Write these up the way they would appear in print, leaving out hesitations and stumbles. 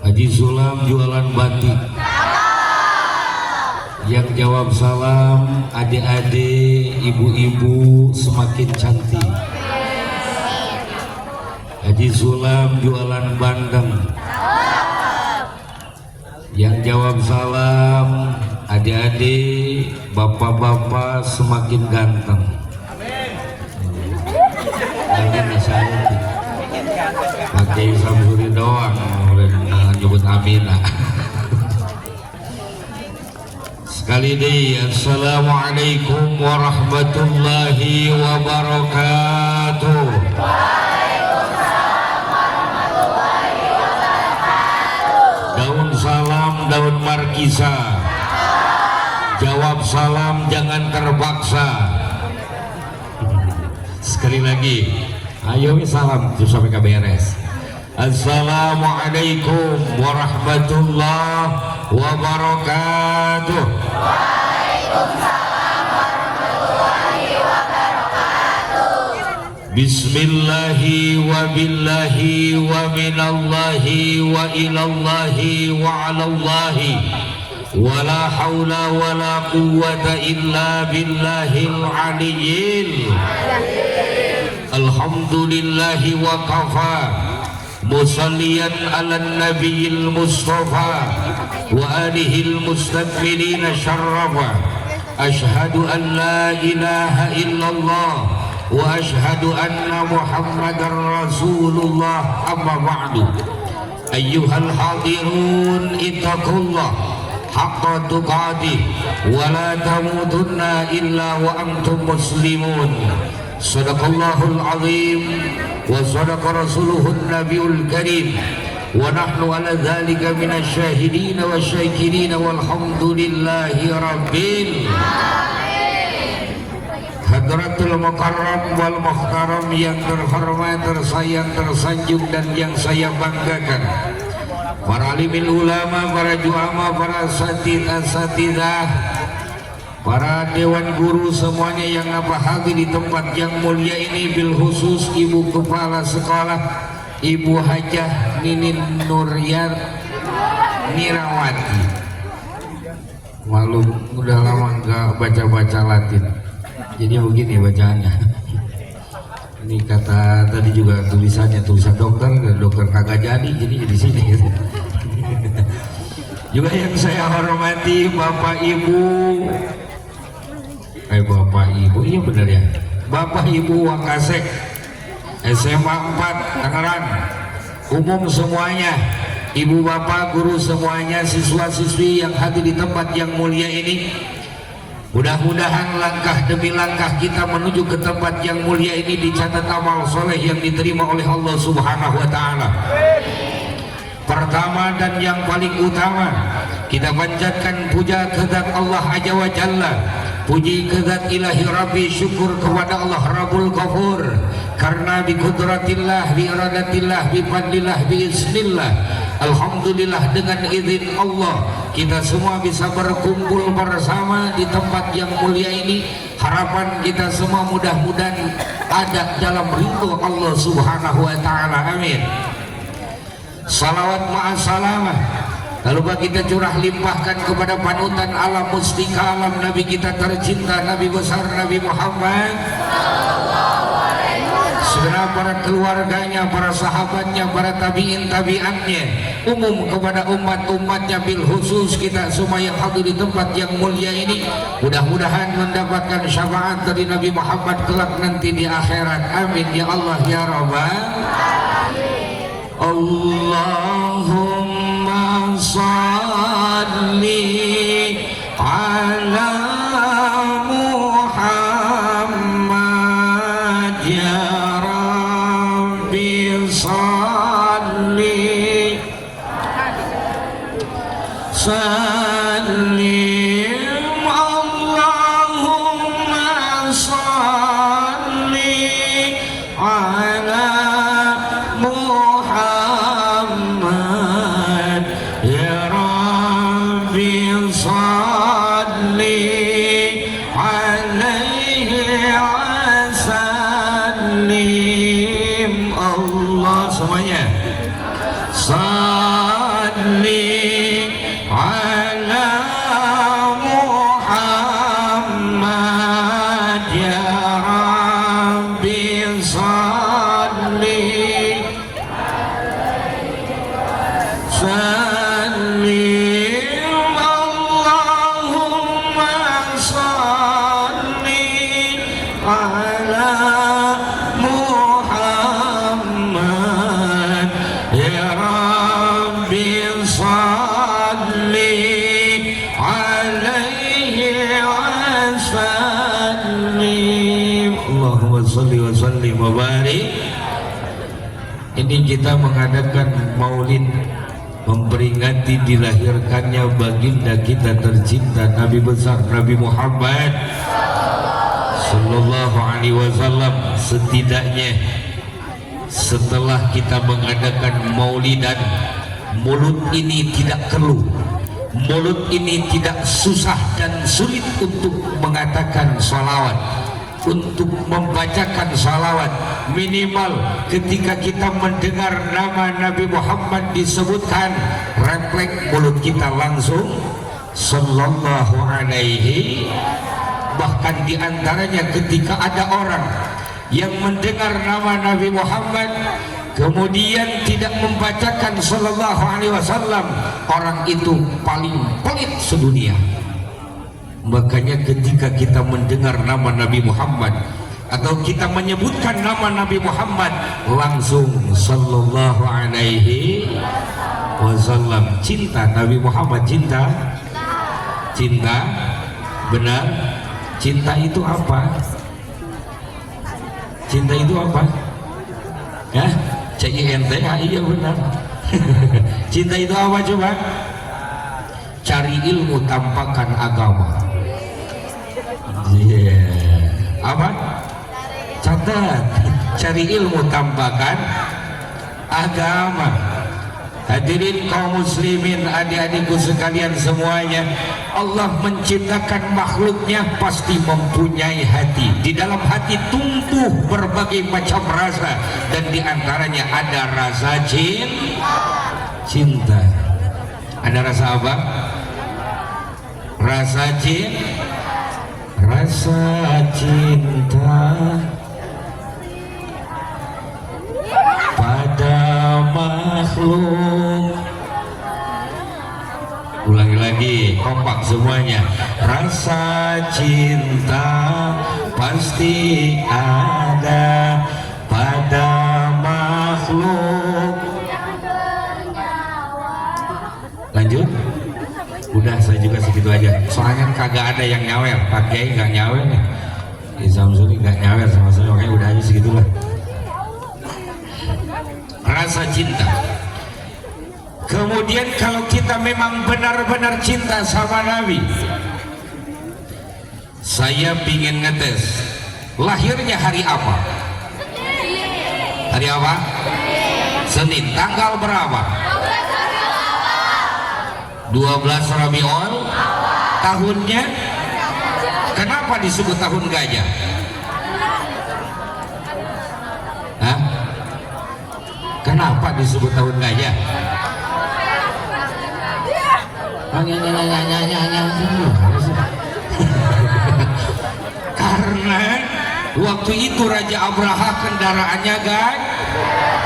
Haji Sulam jualan batik. Yang jawab salam adik-adik, ibu-ibu semakin cantik. Haji Sulam jualan bandeng. Yang jawab salam adik-adik, bapak-bapak semakin ganteng. Amin. Pakai Samsuri doang nyebut aminah. Sekali deh, assalamualaikum warahmatullahi wabarakatuh. Waalaikumsalam warahmatullahi wabarakatuh. Daun salam, daun markisa. Jawab salam, jangan terpaksa. Sekali lagi, ayo salam terus sampai beres. Assalamualaikum warahmatullahi wabarakatuh. Waalaikumsalam warahmatullahi wabarakatuh. Bismillahi wa billahi wa minallahi wa ilallahi wa alallahi wa la hawla wa la quwwata illa billahil aliyyil. Alhamdulillahi wa kafa, musalliyan ala nabiyil mustafa wa alihil mustakbirina syarrafa. Ashhadu an la ilaha illallah wa ashhadu anna muhammadar rasulullah, amma ba'du. Ayyuhal hadirun ittaqullah haqqa tuqatih wa la tamutunna illa wa antum muslimun. Sadaqallahul azim wa sadaqa rasuluhun nabiyul karim wa nahnu ala dhalika minasy syahidin wa syakirin walhamdulillahi rabbil alamin. Hadratul mukarram wal muhtaram yang terhormat, tersayang, tersanjung dan yang saya banggakan, para alimil ulama, para juama, para asatidzah, para dewan guru semuanya yang hadir di tempat yang mulia ini, bil khusus ibu kepala sekolah, Ibu Hajah Ninin Nuryar Nirawati. Malum udah lama nggak baca-baca Latin, jadi begini bacaannya. Ini kata tadi juga tulisannya tulisan dokter kagak jadi di sini. Juga yang saya hormati Bapak Ibu, Bapak Ibu, iya bener ya, Bapak Ibu Wakasek SMA 4 Tangerang, umum semuanya, Ibu Bapak guru semuanya, siswa-siswi yang hadir di tempat yang mulia ini. Mudah-mudahan langkah demi langkah kita menuju ke tempat yang mulia ini dicatat amal soleh yang diterima oleh Allah Subhanahu wa Ta'ala. Pertama dan yang paling utama, kita panjatkan puja kehadirat Allah Azza wa Jalla, puji kehadirat ilahi Rabbi, syukur kepada Allah Rabbul Ghafur, karena bi qudratillah, bi iradatillah, bi fadlillah, bi iznillah, alhamdulillah, dengan izin Allah kita semua bisa berkumpul bersama di tempat yang mulia ini. Harapan kita semua mudah-mudahan ada dalam ridho Allah Subhanahu wa Ta'ala, amin. Salawat ma'asalamah lalu kita curah limpahkan kepada panutan alam mustika alam, Nabi kita tercinta, Nabi besar Nabi Muhammad, segenap para keluarganya, para sahabatnya, para tabi'in tabi'annya, umum kepada umat-umatnya, bil khusus kita semua yang hadir di tempat yang mulia ini, mudah-mudahan mendapatkan syafaat dari Nabi Muhammad kelak nanti di akhirat, amin ya Allah ya Rabbal Allahumma salli ala Muhammad ya Rabbi, salli sallim Allahumma salli ala Muhammad ya Rabbi salli alaihi wa sallim. Allahumma salli wa sallim wa barik. Ini kita mengadakan maulid memperingati dilahirkannya baginda kita tercinta Nabi besar Nabi Muhammad Sallallahu Alaihi Wasallam. Setidaknya setelah kita mengadakan maulidan, mulut ini tidak keluh, mulut ini tidak susah dan sulit untuk mengatakan salawat, untuk membacakan salawat. Minimal ketika kita mendengar nama Nabi Muhammad disebutkan, refleks mulut kita langsung sallallahu alaihi. Bahkan diantaranya ketika ada orang yang mendengar nama Nabi Muhammad kemudian tidak membacakan sallallahu alaihi wasallam, orang itu paling pelit sedunia. Makanya ketika kita mendengar nama Nabi Muhammad atau kita menyebutkan nama Nabi Muhammad, langsung sallallahu alaihi wasallam. Cinta Nabi Muhammad, cinta benar. Cinta itu apa? Cinta itu apa? Ya, CINTA, iya benar. Cinta itu apa coba? Cari ilmu tampakkan agama. Apa? Catat, cari ilmu tampakkan agama. Hadirin kaum muslimin, adik-adikku sekalian semuanya, Allah menciptakan makhluknya pasti mempunyai hati. Di dalam hati tumbuh berbagai macam rasa, dan diantaranya ada rasa cinta. Ada rasa apa? Rasa cinta pada makhluk. Ulangi lagi, kompak semuanya. Rasa cinta pasti ada pada makhluk. Lanjut. Udah, saya juga segitu aja. Soalnya kagak ada yang nyawer, Pak Kiai nggak nyawer nih. Di Samsuni nggak nyawer sama saya, makanya udah aja segitulah. Rasa cinta. Kemudian kalau kita memang benar-benar cinta sama Nabi, saya ingin ngetes lahirnya hari apa? Hari apa? Senin. Tanggal berapa? 12 Rabiul. Tahunnya? Kenapa disebut tahun gajah? Hah? Kenapa disebut tahun gajah? Karena waktu itu Raja Abraha kendaraannya gajah.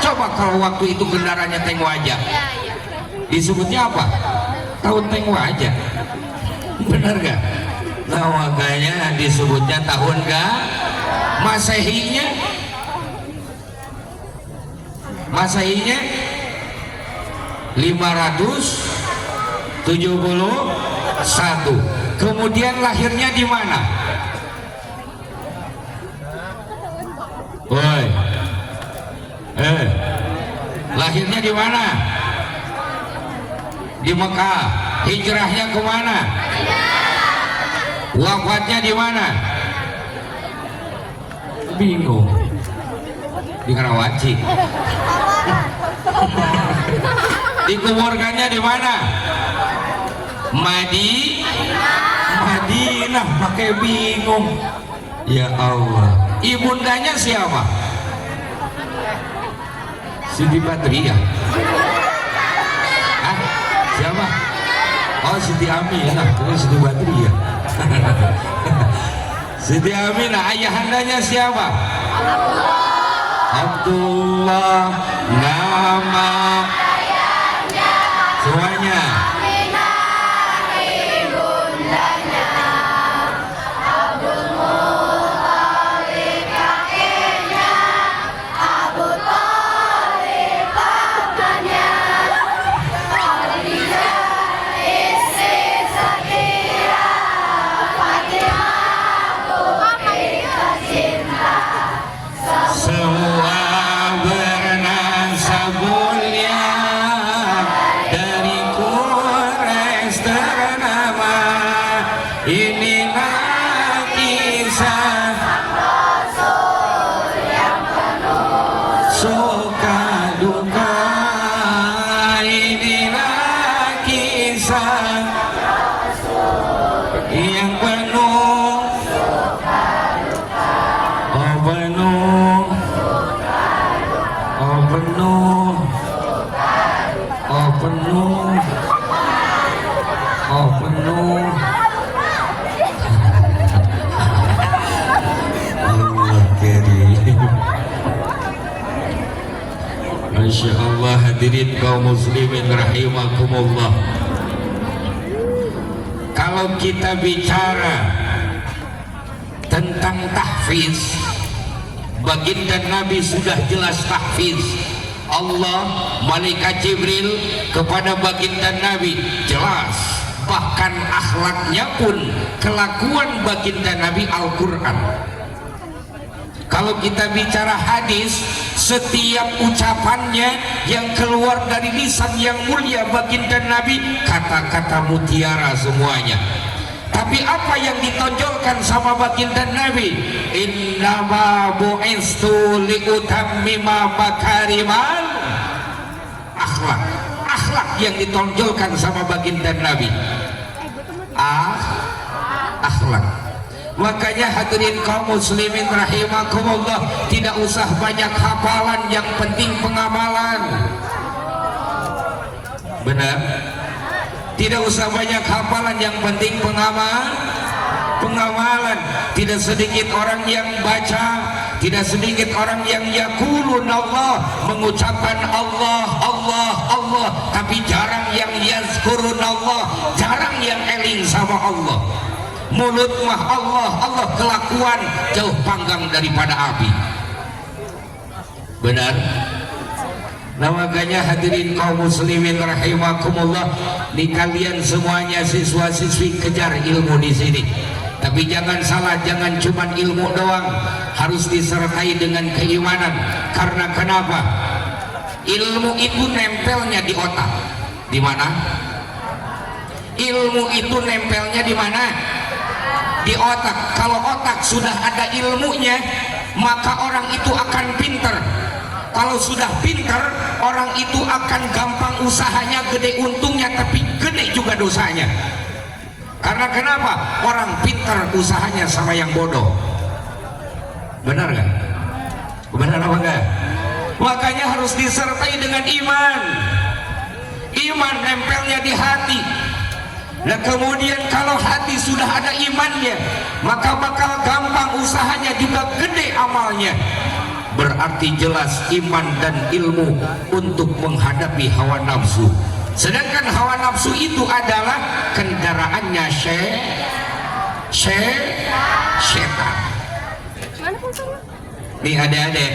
Coba kalau waktu itu kendaraannya tengok aja, disebutnya apa? Tahun tengok aja. Benar gak? Nah, makanya disebutnya tahun Masehinya 571. Kemudian lahirnya di mana? Woi, lahirnya di mana? Di Mekah. Hijrahnya kemana? Wafatnya di mana? Bingung. Di Karawaci. Dikuburkannya di mana? Madinah. Pakai bingung. Ya Allah. Ibundanya siapa? Siti Badriah. Hah? Siapa? Oh, Siti Aminah. Terus Siti Badriah. Siti Aminah. Ayahandanya siapa? Abdullah. Nama semuanya. penuh, oh penuh, oh penuh, oh penuh. Allah karim. Masya Allah, hadirin kaum muslimin rahimakumullah. Kalau kita bicara tentang tahfiz, baginda Nabi sudah jelas tahfiz. Allah, malaikat Jibril kepada baginda Nabi jelas, bahkan akhlaknya pun, kelakuan baginda Nabi Al-Quran. Kalau kita bicara hadis, setiap ucapannya yang keluar dari lisan yang mulia baginda Nabi, kata-kata mutiara semuanya. Tapi apa yang ditonjolkan sama baginda Nabi? Innama bu'istu liutammima makarimal akhlak. Akhlak yang ditonjolkan sama baginda Nabi. Akhlak. Makanya hadirin kaum muslimin rahimakumullah, tidak usah banyak hafalan, yang penting pengamalan. Benar? Tidak usah banyak hafalan, yang penting pengamalan. Tidak sedikit orang yang baca, tidak sedikit orang yang yaqulun Allah, mengucapkan Allah, Allah, Allah, tapi jarang yang yazkurun Allah, jarang yang eling sama Allah. Mulut mah Allah, Allah, kelakuan jauh panggang daripada api. Benar? Nah, makanya hadirin kaum muslimin rahimakumullah, di kalian semuanya siswa-siswi kejar ilmu di sini. Tapi jangan salah, jangan cuma ilmu doang, harus disertai dengan keimanan. Karena kenapa? Ilmu itu nempelnya di otak. Di mana? Ilmu itu nempelnya di mana? Di otak. Kalau otak sudah ada ilmunya, maka orang itu akan pinter. Kalau sudah pinter, orang itu akan gampang usahanya, gede untungnya, tapi gede juga dosanya. Karena kenapa? Orang pinter usahanya sama yang bodoh. Benar gak? Benar apa enggak? Makanya harus disertai dengan iman. Iman nempelnya di hati. Nah, kemudian kalau hati sudah ada imannya, maka bakal gampang usahanya, juga gede amalnya. Berarti jelas iman dan ilmu untuk menghadapi hawa nafsu. Sedangkan hawa nafsu itu adalah kendaraannya setan. Nih adik-adik,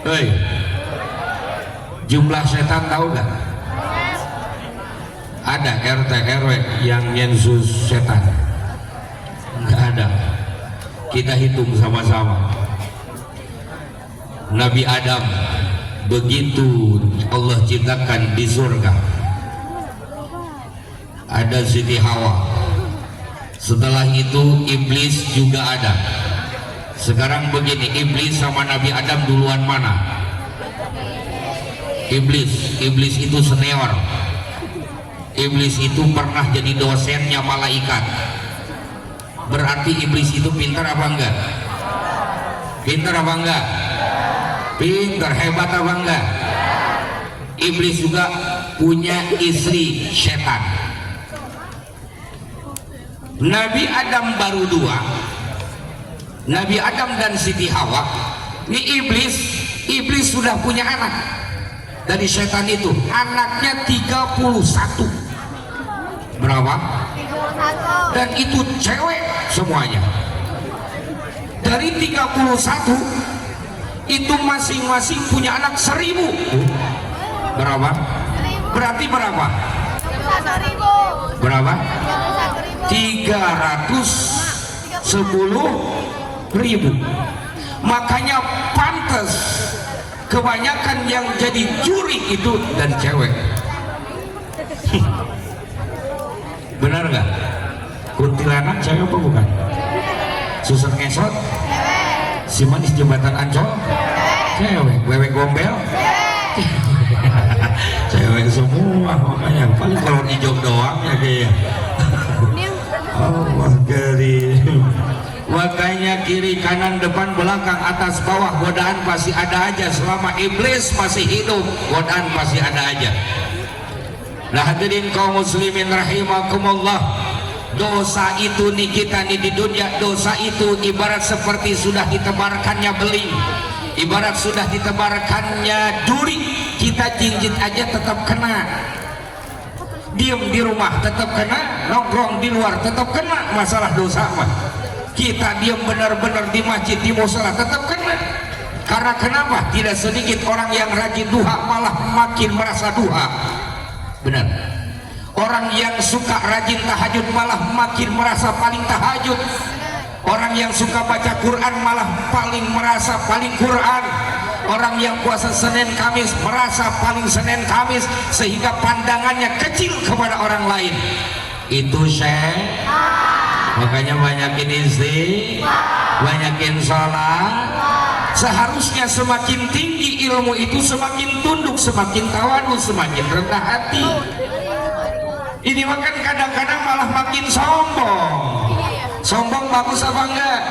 hei, jumlah setan tahu gak? Ada RT RW yang nyensus setan? Nggak ada. Kita hitung sama-sama. Nabi Adam, begitu Allah ciptakan di surga, ada Siti Hawa. Setelah itu iblis juga ada. Sekarang begini, iblis sama Nabi Adam duluan mana? Iblis itu senior. Iblis itu pernah jadi dosennya malaikat. Berarti iblis itu pintar apa enggak? Pintar apa enggak? Pintar, hebat apa enggak? Iblis juga punya istri setan. Nabi Adam baru dua, Nabi Adam dan Siti Hawa. Ini iblis sudah punya anak dari setan itu. Anaknya 31. Berapa? 31. Dan itu cewek semuanya. Dari 31 itu masing-masing punya anak 1000. Berapa? Berarti berapa? 31.000. Berapa? 31.000. 310.000. Makanya pantas kebanyakan yang jadi juri itu dan cewek. Benar nggak? Kuntilanak cewek apa bukan? Susan ngesot? Si manis jembatan Ancol? Cewek. Wewe gombel? Cewek semua, makanya paling kalau hijau doang ya kayaknya. Allah karim. Makanya kiri kanan depan belakang atas bawah godaan pasti ada aja. Selama iblis masih hidup, godaan pasti ada aja. Nah hadirin kaum muslimin rahimakumullah, dosa itu nih kita nih di dunia, dosa itu ibarat seperti sudah ditebarkannya beling, ibarat sudah ditebarkannya duri. Kita jinjit aja tetap kena, diem di rumah tetap kena, nongkrong di luar tetap kena. Masalah dosa mah kita diem benar-benar di masjid di musola tetap kena. Karena kenapa? Tidak sedikit orang yang rajin duha malah makin merasa duha. Benar. Orang yang suka rajin tahajud malah makin merasa paling tahajud. Orang yang suka baca Quran malah paling merasa paling Quran. Orang yang puasa Senin Kamis merasa paling Senin Kamis, sehingga pandangannya kecil kepada orang lain. Itu Syekh. Makanya banyakin istri, banyakin sholat. Seharusnya semakin tinggi ilmu itu semakin tunduk, semakin tawadu, semakin rendah hati. Ini makan kadang-kadang malah makin sombong. Sombong bagus apa enggak?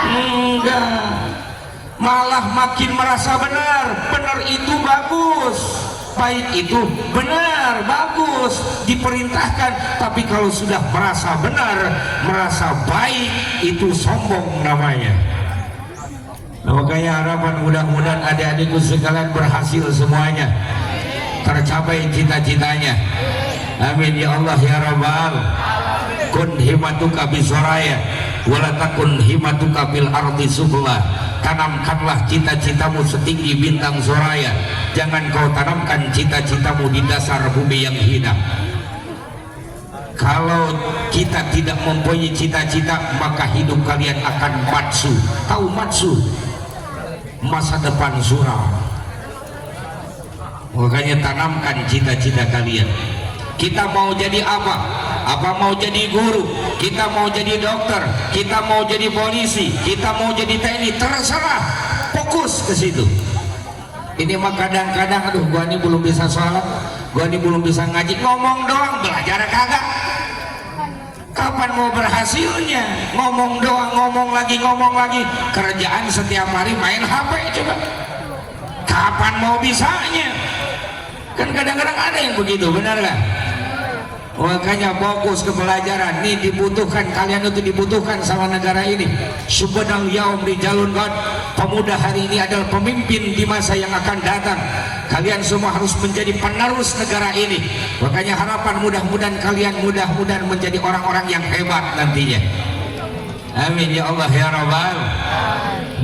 Enggak. Malah makin merasa benar. Benar itu bagus, baik itu benar, bagus, diperintahkan. Tapi kalau sudah merasa benar, merasa baik, itu sombong namanya. Nah, makanya harapan mudah-mudahan adik-adikku sekalian berhasil semuanya, tercapai cita-citanya. Amin ya Allah ya Rabbal. Kun himatuka bisoraya wala takun himatuka bil ardi subla. Tanamkanlah cita-citamu setinggi bintang Soraya, jangan kau tanamkan cita-citamu di dasar bumi yang hina. Kalau kita tidak mempunyai cita-cita, maka hidup kalian akan matsu. Tahu matsu? Masa depan suram. Makanya tanamkan cita-cita kalian. Kita mau jadi apa? Apa mau jadi guru? Kita mau jadi dokter? Kita mau jadi polisi? Kita mau jadi TNI? Terserah. Fokus ke situ. Ini mah kadang-kadang, aduh, gua ini belum bisa sholat, gua ini belum bisa ngaji, ngomong doang, belajar kagak. Kapan mau berhasilnya? Ngomong doang, ngomong lagi, ngomong lagi. Kerjaan setiap hari main HP coba. Kapan mau bisanya? Kan kadang-kadang ada yang begitu, benar gak? Makanya fokus ke pelajaran. Nih dibutuhkan, kalian itu dibutuhkan sama negara ini. Subhanal yaum di jalun God. Pemuda hari ini adalah pemimpin di masa yang akan datang. Kalian semua harus menjadi penerus negara ini. Makanya harapan mudah-mudahan kalian mudah-mudahan menjadi orang-orang yang hebat nantinya. Amin ya Allah ya Rabbal.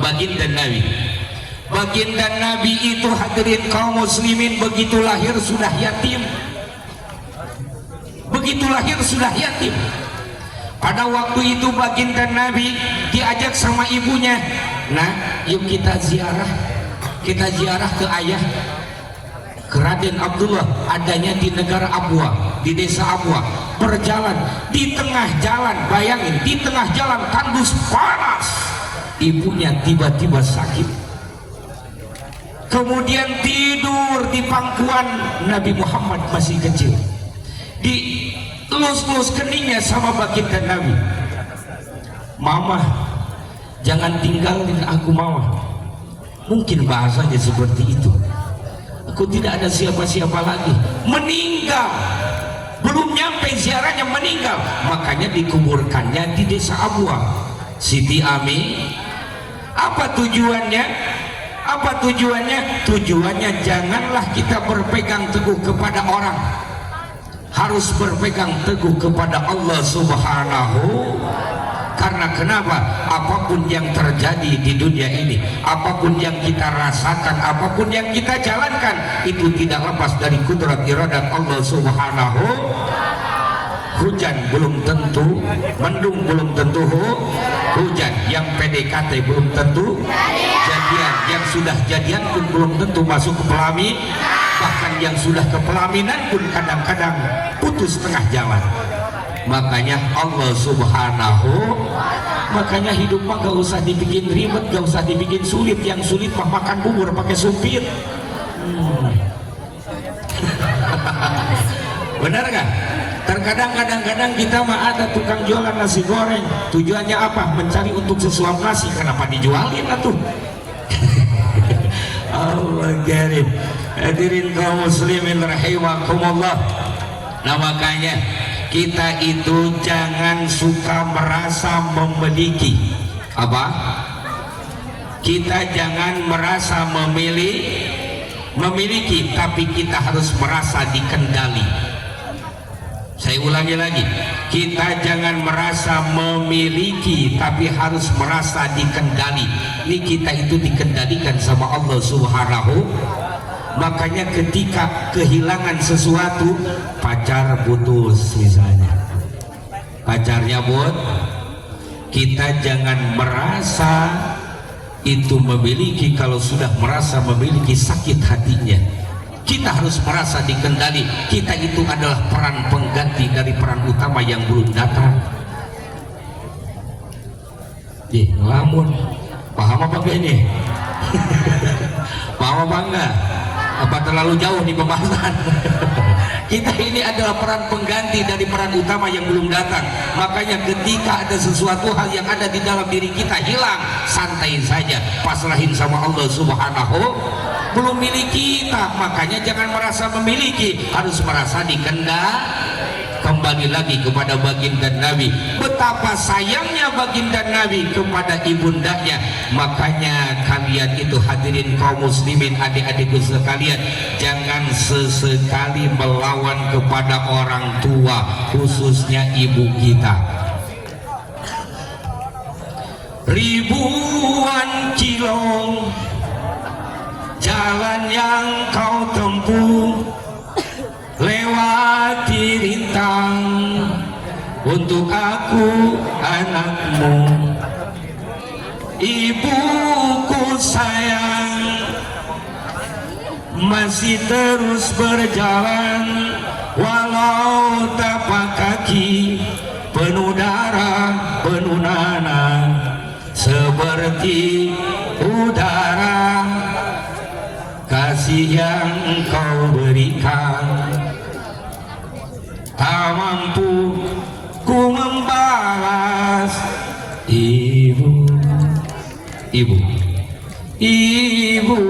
Baginda Nabi, baginda Nabi itu hadirin kaum muslimin, begitu lahir sudah yatim. Begitu lahir sudah yatim. Pada waktu itu baginda Nabi diajak sama ibunya, nah yuk kita ziarah ke ayah, ke Raden Abdullah, adanya di negara Abwa, di desa Abwa. Berjalan di tengah jalan, bayangin, di tengah jalan tandus panas, ibunya tiba-tiba sakit. Kemudian tidur di pangkuan Nabi Muhammad masih kecil, dilus-lus keningnya sama baginda Nabi. Mama, jangan tinggalin aku mama. Mungkin bahasanya seperti itu. Aku tidak ada siapa-siapa lagi. Meninggal, belum nyampe ziarahnya meninggal. Makanya dikuburkannya di desa Abwa. Siti Ami, apa tujuannya? Apa tujuannya? Tujuannya janganlah kita berpegang teguh kepada orang, harus berpegang teguh kepada Allah Subhanahu. Karena kenapa? Apapun yang terjadi di dunia ini, apapun yang kita rasakan, apapun yang kita jalankan, itu tidak lepas dari kudrat iradat Allah Subhanahu. Hujan belum tentu, mendung belum tentu hujan, yang PDKT belum tentu jadian, yang sudah jadian pun belum tentu masuk ke pelaminan, bahkan yang sudah ke pelaminan pun kadang-kadang putus tengah jalan. Makanya Allah Subhanahu, makanya hidup mah gak usah dibikin ribet, gak usah dibikin sulit. Yang sulit mah makan bubur pakai supir. Benar gak? Terkadang kadang-kadang kita mah ada tukang jualan nasi goreng, tujuannya apa? Mencari untuk sesuap nasi. Kenapa dijualin atuh? Allah karim. Hadirin kaum muslimin rahimakumullah. Nah makanya kita itu jangan suka merasa memiliki apa? Kita jangan merasa memiliki, tapi kita harus merasa dikendali. Saya ulangi lagi, kita jangan merasa memiliki, tapi harus merasa dikendali. Ini kita itu dikendalikan sama Allah Subhanahu. Makanya ketika kehilangan sesuatu, pacar putus misalnya, pacarnya kita jangan merasa itu memiliki. Kalau sudah merasa memiliki, sakit hatinya. Kita harus merasa dikendali. Kita itu adalah peran pengganti dari peran utama yang belum datang. Ngelamun. Paham apa ini? Paham apa enggak? Apa terlalu jauh nih pembahasan? Kita ini adalah peran pengganti dari peran utama yang belum datang. Makanya ketika ada sesuatu hal yang ada di dalam diri kita hilang, santai saja, pasrahin sama Allah Subhanahu. Belum milik kita, makanya jangan merasa memiliki, harus merasa dikendali. Kembali lagi kepada baginda Nabi, betapa sayangnya baginda Nabi kepada ibundanya. Makanya kalian itu hadirin kaum muslimin, adik-adikku sekalian, jangan sesekali melawan kepada orang tua, khususnya ibu kita. Ribuan kilo jalan yang kau tempuh, lewati rintang untuk aku anakmu. Ibuku sayang, masih terus berjalan walau tapak kaki penuh darah, penuh nanah seperti udara. Kasih yang kau berikan tak mampu ku membalas. Ibu,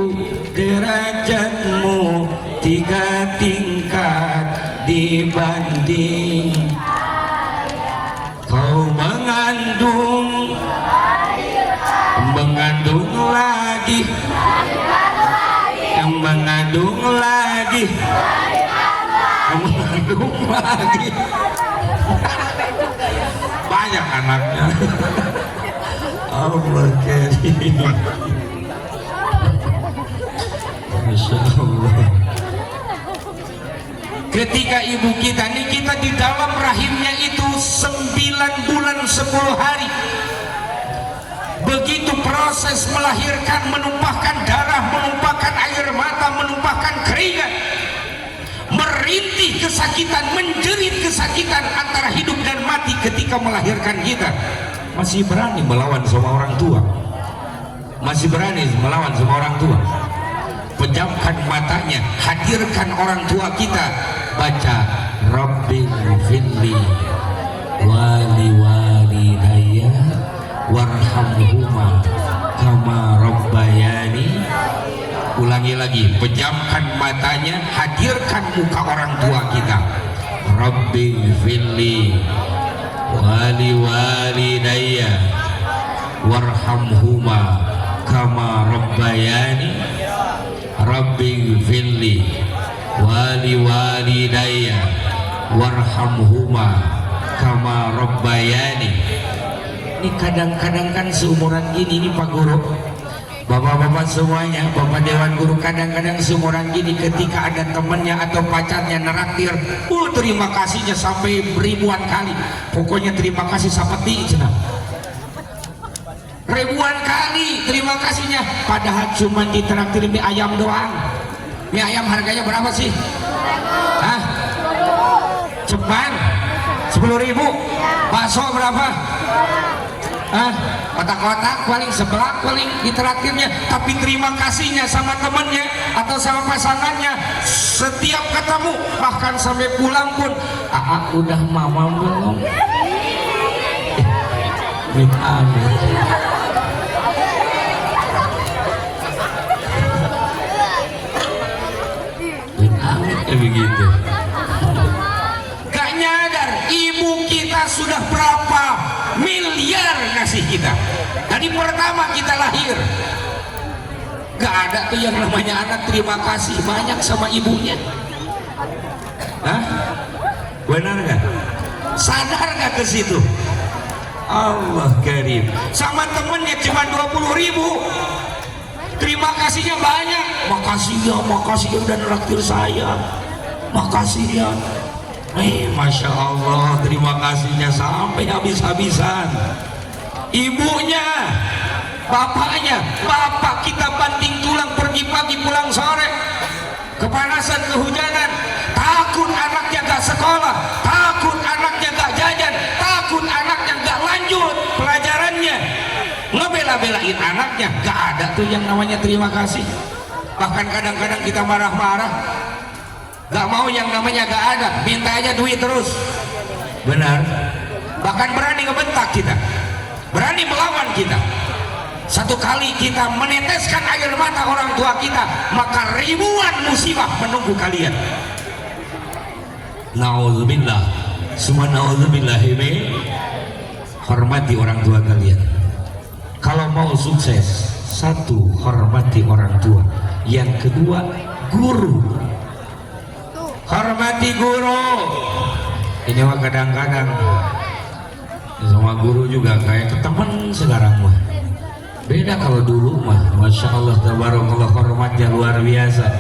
derajatmu 3 tingkat dibanding kau mengandung lagi, mengandung lagi, banyak anaknya. Allah karim. Masya Allah. Ketika ibu kita ini, kita di dalam rahimnya itu 9 bulan 10 hari. Begitu proses melahirkan, menumpahkan darah, menumpahkan air mata, menumpahkan keringat, merintih kesakitan, menjerit kesakitan antara hidup dan mati ketika melahirkan kita. Masih berani melawan sama orang tua, masih berani melawan sama orang tua. Pejamkan matanya, hadirkan orang tua kita, baca Rabbil Fili wali walidayya warhamhuma kama rabbayani. Ulangi lagi, pejamkan matanya, hadirkan muka orang tua kita. Rabbi fili wali walidayya warhamhuma kama rabbayani. Rabbi fili wali walidayya warhamhuma kama rabbayani. Ini kadang-kadang kan seumuran gini nih Pak Guru, bapak-bapak semuanya, bapak dewan guru, kadang-kadang seumuran gini ketika ada temennya atau pacarnya neraktir, terima kasihnya sampai ribuan kali. Pokoknya terima kasih seperti itu, ribuan kali terima kasihnya, padahal cuma ditraktir mie ayam doang. Mie ayam harganya berapa sih? Hah? Ceban 10.000. Bakso berapa? Hah? kotak-kotak paling sebelah paling di terakhirnya, tapi terima kasihnya sama temannya atau sama pasangannya setiap ketemu, bahkan sampai pulang pun, udah mama belum? Amin. Begitu. Gak nyadar ibu kita sudah berapa miliar ngasih kita dari pertama kita lahir. Gak ada tuh yang namanya anak terima kasih banyak sama ibunya. Hah? Benar gak? Sadar gak ke situ? Allah karim. Sama temennya cuma 20.000, terima kasihnya banyak. Makasih ya udah neraktir saya, makasih ya. Masya Allah, terima kasihnya sampai habis-habisan. Ibunya, bapaknya, bapak kita banting tulang pergi pagi pulang sore, kepanasan kehujanan, takut anaknya gak sekolah, takut anaknya gak jajan, takut anaknya gak lanjut pelajarannya, ngebela-belain anaknya. Gak ada tuh yang namanya terima kasih. Bahkan kadang-kadang kita marah-marah, gak mau yang namanya gak ada, minta aja duit terus. Benar. Bahkan berani ngebentak kita, berani melawan kita. Satu kali kita meneteskan air mata orang tua kita, maka ribuan musibah menunggu kalian. Nauzubillah, semua nauzubillah. Hormati orang tua kalian. Kalau mau sukses, satu, hormati orang tua. Yang kedua, guru. Hormati guru. Ini mah kadang-kadang sama guru juga kayak ke teman sekarang mah. Beda kalau dulu mah, masya Allah tabarakallah, hormatnya luar biasa.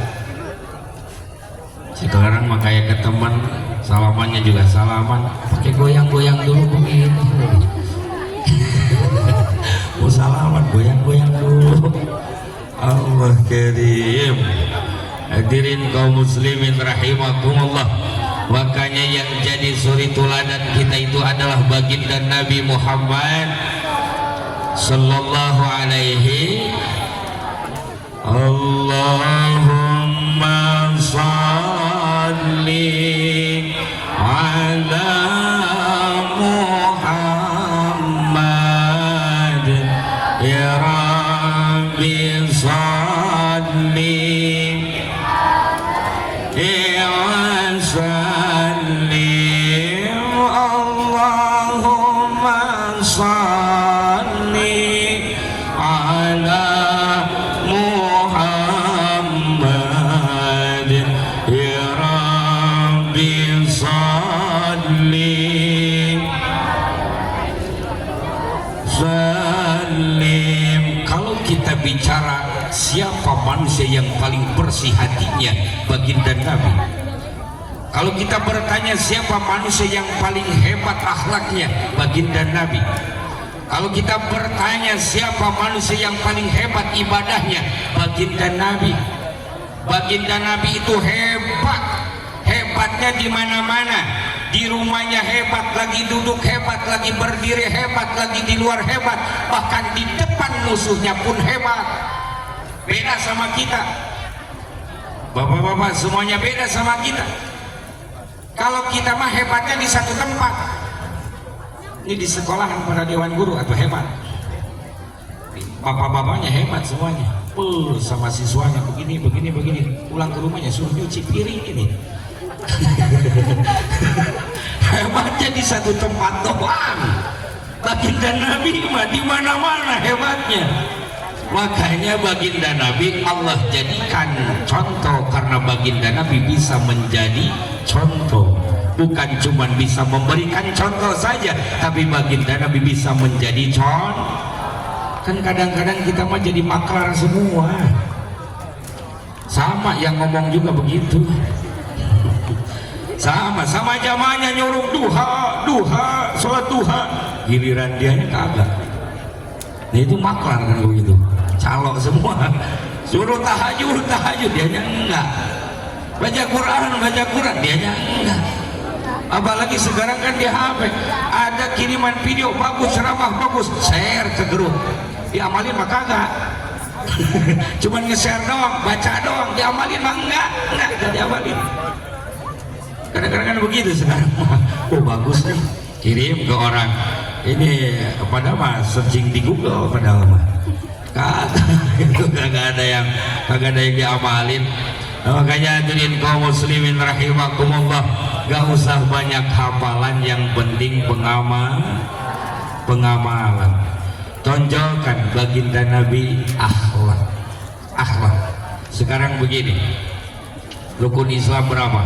Sekarang mah kayak ke teman, salamannya juga salaman pakai goyang-goyang dulu begini. Mau salaman goyang-goyang dulu. Allah karim. Hadirin kaum muslimin rahimakumullah. Makanya yang jadi suri teladan kita itu adalah baginda Nabi Muhammad sallallahu alaihi. Allahumma salli ala Muhammad ya Rabbi salli wa sallim. Allahumma salli ala Muhammad ya Rabbi salli sallim. Kalau kita bicara siapa manusia yang paling bersih hatinya, baginda Nabi. Kalau kita bertanya siapa manusia yang paling hebat akhlaknya, baginda Nabi. Kalau kita bertanya siapa manusia yang paling hebat ibadahnya, baginda Nabi. Baginda Nabi itu hebat, hebatnya di mana-mana. Di rumahnya hebat, lagi duduk hebat, lagi berdiri hebat, lagi di luar hebat, bahkan di depan musuhnya pun hebat. Beda sama kita, bapak-bapak semuanya beda sama kita. Kalau kita mah hebatnya di satu tempat. Ini di sekolahan pada dewan guru atau hebat, bapak-bapaknya hebat semuanya, sama siswanya begini. Pulang ke rumahnya suruh nyuci piring ini. Hebatnya di satu tempat doang. Baginda Nabi mah di mana-mana hebatnya. Makanya baginda Nabi Allah jadikan contoh, karena baginda Nabi bisa menjadi contoh. Bukan cuma bisa memberikan contoh saja, tapi baginda Nabi bisa menjadi contoh. Kan kadang-kadang kita mah jadi maklar semua. Sama yang ngomong juga begitu. Sama jamaahnya nyuruh duha, sholat duha, giliran dianya kagak. Nah itu maklar kan begitu. Calok semua, suruh tahajud dianya enggak, baca Quran dianya enggak. Apalagi sekarang kan di HP ada kiriman video bagus, ceramah bagus, share ke grup, diamalin mah kagak. Cuman nge-share doang, baca doang, diamalin mah enggak diamalin. Kadang-kadang kan begitu sekarang. Oh bagus nih, kirim ke orang. Ini pada mah searching di Google padahal mah kagak ada yang diamalin. Makanya hadirin kaum muslimin rahimakumullah, gak usah banyak hafalan, yang penting pengamalan. Tonjolkan baginda Nabi akhlak. Sekarang begini, rukun Islam berapa?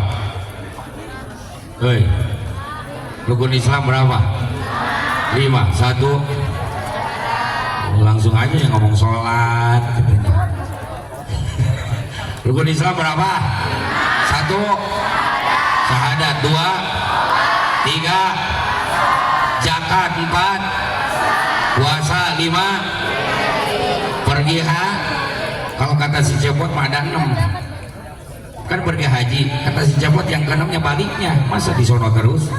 Hei, rukun Islam berapa? 5. 1. Langsung aja yang ngomong sholat katanya. Rukun Islam berapa? 1. Syahadat. 2. 3. Zakat. 4. Puasa. 5. Pergi kalau kata si Cepot mah ada 6. Kan pergi haji, kata si Cepot yang ke-6-nya baliknya, masa di sono terus?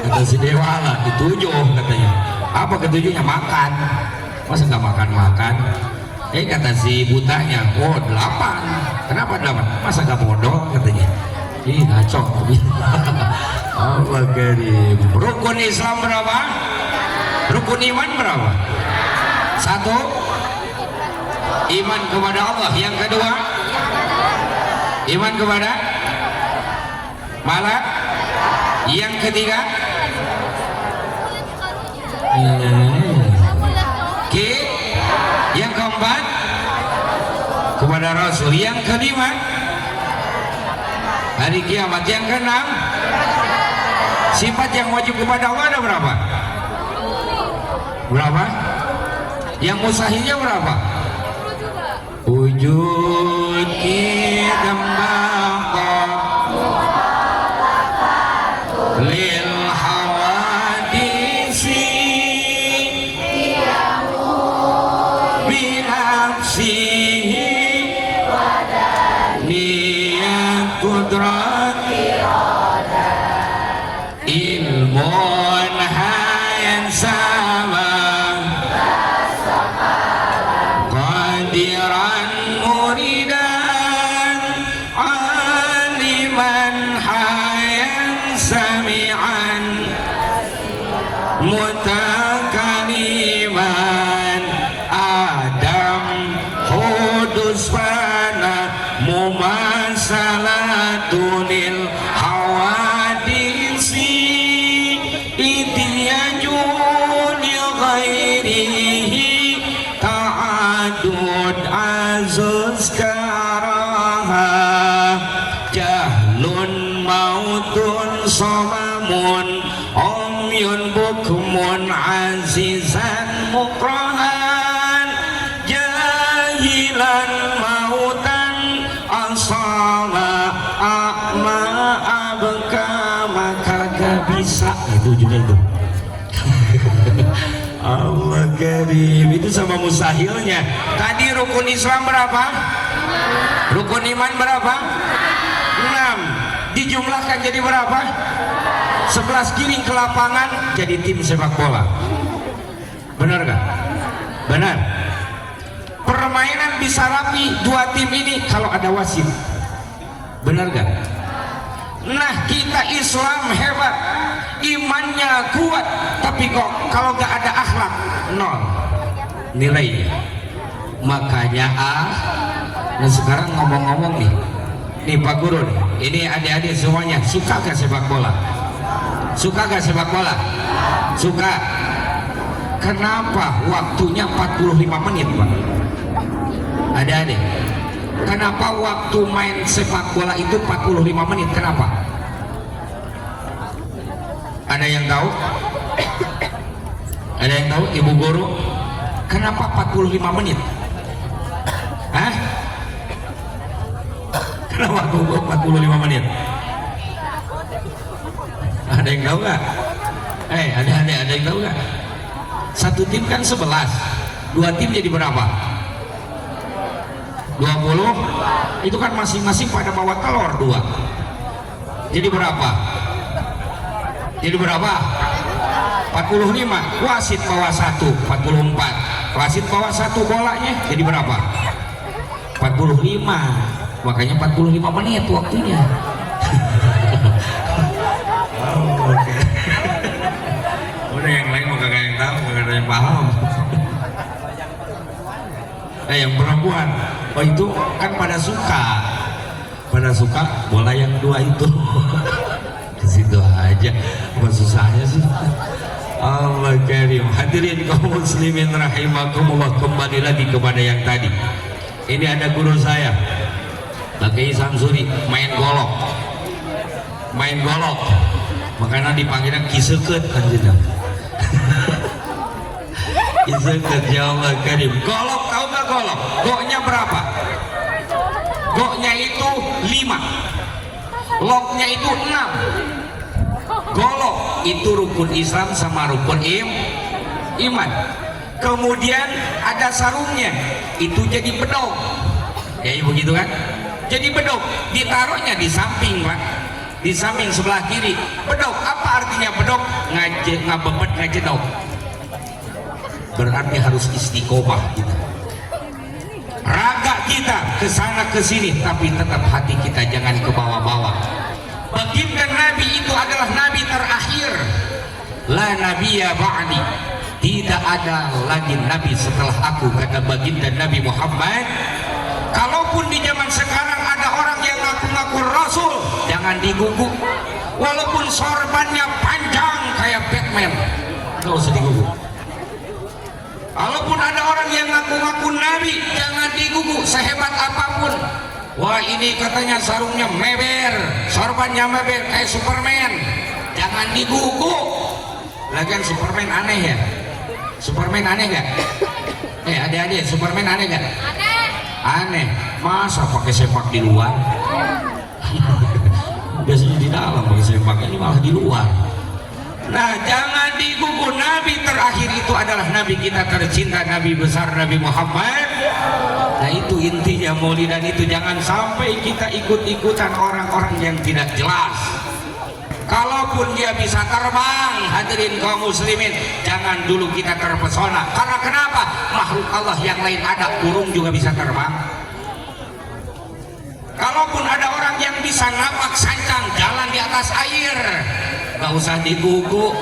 Kata si Dewa lah, ke-7 katanya. Apa ke-7-nya? Makan. Masa nggak makan? Kata si butanya, oh 8. Kenapa 8? Masa nggak bodoh katanya. Ih ngaco. Allah karim. Rukun Islam berapa? Rukun iman berapa? 1. Iman kepada Allah. Yang kedua, iman kepada malaikat. Yang ketiga, yang keempat kepada Rasul. Yang kelima, hari kiamat. Yang keenam, sifat yang wajib kepada Allah ada berapa? Yang mustahilnya berapa? Wujud kita lil hawadisi binafsihi niat kudrat ilmun hayan sama qadiran muridan aliman hayan sami'an mutakaliman Adam hudus fana mumasalatunil hawadisi itiyajun ghairihi ta'adud azus karaha jahlun mautun somamun omyun bukmun azizan mukrahan jahilan mautan asala a'ma abka maka gak bisa. Itu juga itu. Allah karim. Itu sama mustahilnya. Tadi rukun Islam berapa? Rukun iman berapa? 6. Dijumlahkan jadi berapa? 11. Kiring ke lapangan jadi tim sepak bola. Benar gak? Benar. Permainan bisa rapi 2 tim ini kalau ada wasit. Benar gak? Nah, kita Islam hebat, imannya kuat, tapi kok kalau gak ada akhlak 0 nilainya. Makanya nah sekarang ngomong-ngomong nih Pak Guru nih, ini adik-adik semuanya suka gak sepak bola? Suka gak sepak bola? Suka. Kenapa waktunya 45 menit Pak? Adik-adik, kenapa waktu main sepak bola itu 45 menit? Kenapa? Ada yang tahu? Ada yang tahu Ibu Guru? Kenapa 45 menit? Hah? Kenapa 45 menit? Ada yang tahu nggak? Ada yang tahu nggak? Satu tim kan 11, 2 tim jadi berapa? 20. Itu kan masing-masing pada bawa telur 2. Jadi berapa? Jadi berapa? 45. Wasit bawa 1, 44. Wasit bawa 1 bolanya, jadi berapa? 45. Makanya 45 menit waktunya. Oh, oke. Udah yang lain mah kagak yang tahu, kagak ada yang paham. Nah yang perempuan, oh itu kan pada suka bola yang 2 itu. Ke situ aja, apa susahnya sih? Allah karim. Hadirin kaum muslimin rahimakumullah, kembali lagi kepada yang tadi. Ini ada guru saya, Pak Kiai Samsuri, main golok, makanya dipanggilnya kiseket kan gitu. Kiseket, ya Allah karim. Golok, tahu nggak golok? Goknya berapa? Goknya itu 5, loknya itu 6. Golok itu rukun Islam sama rukun iman. Kemudian ada sarungnya, itu jadi bedog. Ya begitu kan? Jadi bedog, ditaruhnya di samping, Pak. Di samping sebelah kiri. Bedog, apa artinya bedog? Ngabebet ngajedog. Berarti harus istiqomah kita. Raga kita kesana kesini, tapi tetap hati kita jangan ke bawah-bawah. Baginda Nabi itu adalah Nabi terakhir. La nabiyya ba'di. Tidak ada lagi Nabi setelah aku, kata baginda Nabi Muhammad. Kalaupun di zaman sekarang ada orang yang ngaku-ngaku Rasul, jangan diguguk. Walaupun sorbannya panjang kayak Batman, gak usah diguguk. Walaupun ada orang yang ngaku-ngaku Nabi, jangan diguguk sehebat apapun. Wah ini katanya sarungnya meber, sorbannya meber kayak Superman, jangan diguguk. Lagian Superman aneh ya? Superman aneh gak? Adik-adik, Superman aneh gak? Aneh. Masa pakai sepak di luar? Biasanya di dalam pakai sepak, ini malah di luar. Nah jangan diguguk. Nabi terakhir itu adalah Nabi kita tercinta, Nabi besar Nabi Muhammad. Nah itu intinya maulidan itu, jangan sampai kita ikut-ikutan orang-orang yang tidak jelas. Kalaupun dia bisa terbang, hadirin kaum muslimin, jangan dulu kita terpesona. Karena kenapa? Makhluk Allah yang lain ada, burung juga bisa terbang. Kalaupun ada orang yang bisa napak sancang, jalan di atas air, gak usah diguguk,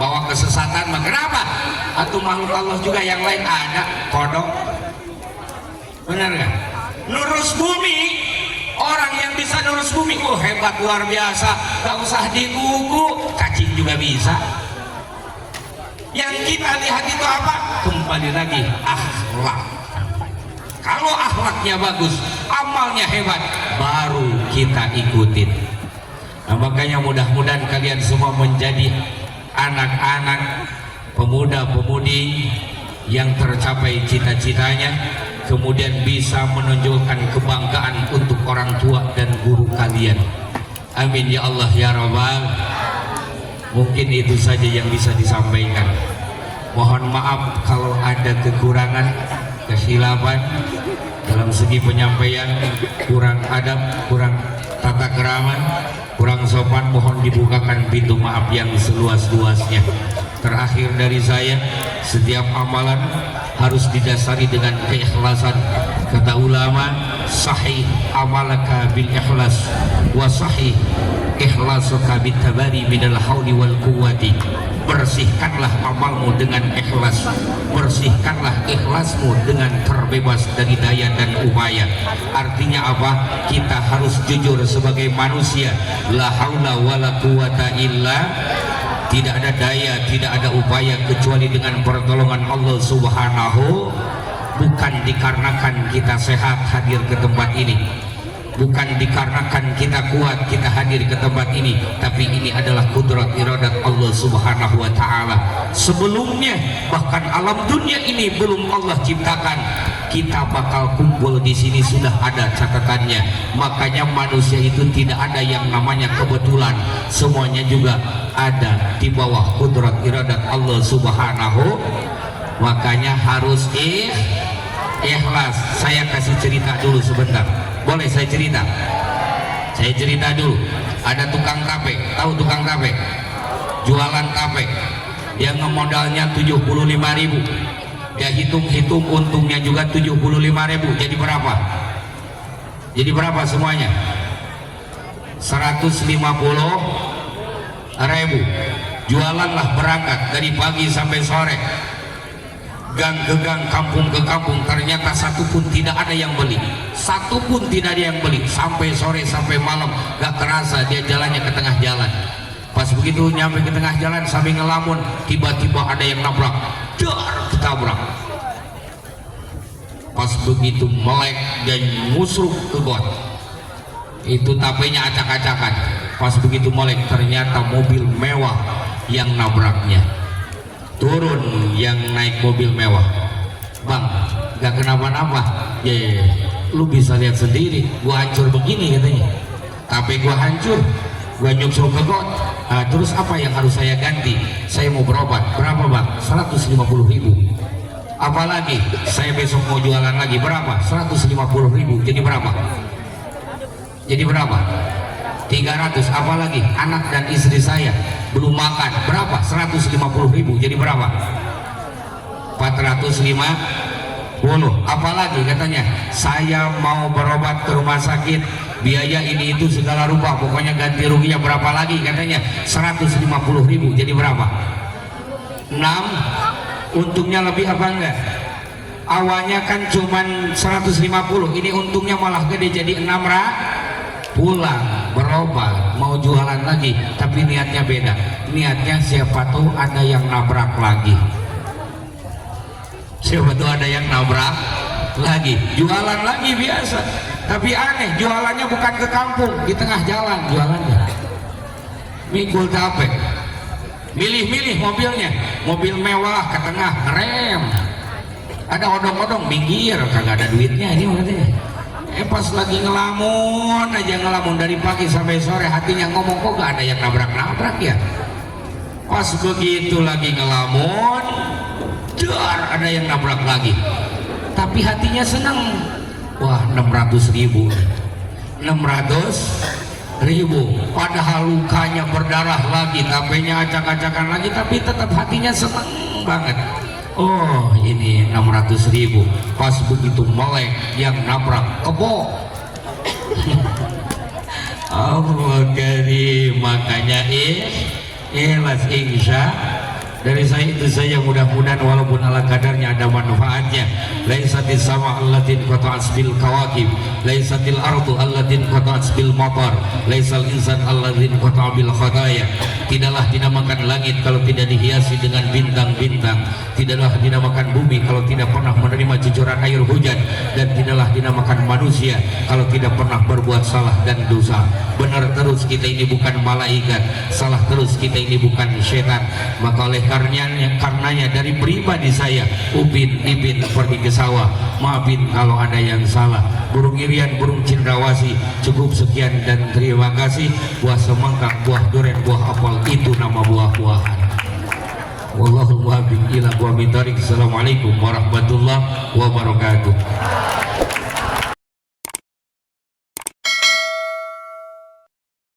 bawa kesesatan. Kenapa? Atau makhluk Allah juga yang lain ada, kodok. Benar gak? Nurus bumi, orang yang bisa nurus bumi, oh hebat luar biasa, gak usah diguguk, cacing juga bisa. Yang kita lihat itu apa? Kembali lagi akhlak. Kalau akhlaknya bagus, amalnya hebat, baru kita ikutin. Nah, makanya mudah-mudahan kalian semua menjadi anak-anak, pemuda-pemudi yang tercapai cita-citanya, kemudian bisa menunjukkan kebanggaan untuk orang tua dan guru kalian. Amin ya Allah ya Rabbal. Mungkin itu saja yang bisa disampaikan. Mohon maaf kalau ada kekurangan, kesilapan dalam segi penyampaian, kurang adab, kurang tata kerama, kurang sopan, mohon dibukakan pintu maaf yang seluas-luasnya. Terakhir dari saya, setiap amalan harus didasari dengan keikhlasan. Kata ulama, sahih amalaka bil ikhlas wa sahih ikhlasuka bit tabari minal hauli wal quwwati. Bersihkanlah amalmu dengan ikhlas, bersihkanlah ikhlasmu dengan terbebas dari daya dan upaya. Artinya apa? Kita harus jujur sebagai manusia. La haula wala quwata illa, tidak ada daya, tidak ada upaya kecuali dengan pertolongan Allah Subhanahu. Bukan dikarenakan kita sehat hadir ke tempat ini, bukan dikarenakan kita kuat kita hadir ke tempat ini, tapi ini adalah kudrat iradat Allah Subhanahu wa ta'ala. Sebelumnya bahkan alam dunia ini belum Allah ciptakan, kita bakal kumpul di sini sudah ada catatannya. Makanya manusia itu tidak ada yang namanya kebetulan, semuanya juga ada di bawah kudrat iradat Allah Subhanahu. Makanya harus ikhlas. Saya kasih cerita dulu sebentar, boleh saya cerita? Saya cerita dulu. Ada tukang tape, tahu tukang tape? Jualan tape yang modalnya 75.000, dia hitung-hitung untungnya juga 75.000, jadi berapa? Jadi berapa semuanya? 150.000. Jualanlah berangkat dari pagi sampai sore, gang ke gang, kampung ke kampung, ternyata satu pun tidak ada yang beli, satu pun tidak ada yang beli, sampai sore sampai malam, gak kerasa dia jalannya ke tengah jalan. Pas begitu nyampe ke tengah jalan sambil ngelamun, tiba-tiba ada yang nabrak, dar, ketabrak. Pas begitu melek dan musruk ke got, itu tapenya acak-acakan. Pas begitu melek ternyata mobil mewah yang nabraknya. Turun yang naik mobil mewah, bang gak kenapa-napa. Ya, lu bisa lihat sendiri, gua hancur begini katanya, tapi gua hancur, gua nyusul ke got. Nah, terus apa yang harus saya ganti? Saya mau berobat. Berapa bang? 150.000. Apalagi saya besok mau jualan lagi. Berapa? 150.000. Jadi berapa? Jadi berapa? 300. Apalagi anak dan istri saya belum makan. Berapa? 150.000. Jadi berapa? 450. Apalagi katanya, saya mau berobat ke rumah sakit, biaya ini itu segala rupa, pokoknya ganti ruginya berapa lagi katanya? 150.000. Jadi berapa? 6. Untungnya lebih apa enggak? Awalnya kan cuman 150, ini untungnya malah gede jadi 600. Pulang berobat mau jualan lagi, tapi niatnya beda. Niatnya siapa tahu ada yang nabrak lagi, siapa tahu ada yang nabrak lagi, jualan lagi biasa. Tapi aneh, jualannya bukan ke kampung, di tengah jalan jualannya. Mikul capek, milih-milih mobilnya, mobil mewah ke tengah rem, ada odong-odong minggir, kagak ada duitnya ini katanya. Pas lagi ngelamun aja, ngelamun dari pagi sampai sore, hatinya ngomong kok gak ada yang nabrak-nabrak ya. Pas begitu lagi ngelamun, dar, ada yang nabrak lagi, tapi hatinya senang. Wah, 600.000, 600.000, padahal lukanya berdarah lagi, tapenya acak-acakan lagi, tapi tetap hatinya senang banget. Oh, ini 600.000. Pas begitu melek yang nabrak kebo. Allah karim. Makanya ikhlas insya dari saya itu saja, mudah-mudahan walaupun ala kadarnya ada manfaatnya. Laisatis sama allatin qata'at bil kawakib, laisatil ardu allatin qata'at bil matar, laisal insan allatin qata'a bil khadaya. Tidaklah dinamakan langit kalau tidak dihiasi dengan bintang-bintang, tidaklah dinamakan bumi kalau tidak pernah menerima cucuran air hujan, dan tidaklah dinamakan manusia kalau tidak pernah berbuat salah dan dosa. Benar terus kita ini bukan malaikat, salah terus kita ini bukan setan. Maka oleh karenanya dari pribadi saya, Upin Ipin pergi ke sawah, maafin kalau ada yang salah. Burung irian, burung cendrawasih, cukup sekian dan terima kasih. Buah semangka, buah duren, buah apel, itu nama buah-buahan. Wallahul muwaffiq ila aqwamit thoriq. Assalamualaikum warahmatullahi wabarakatuh.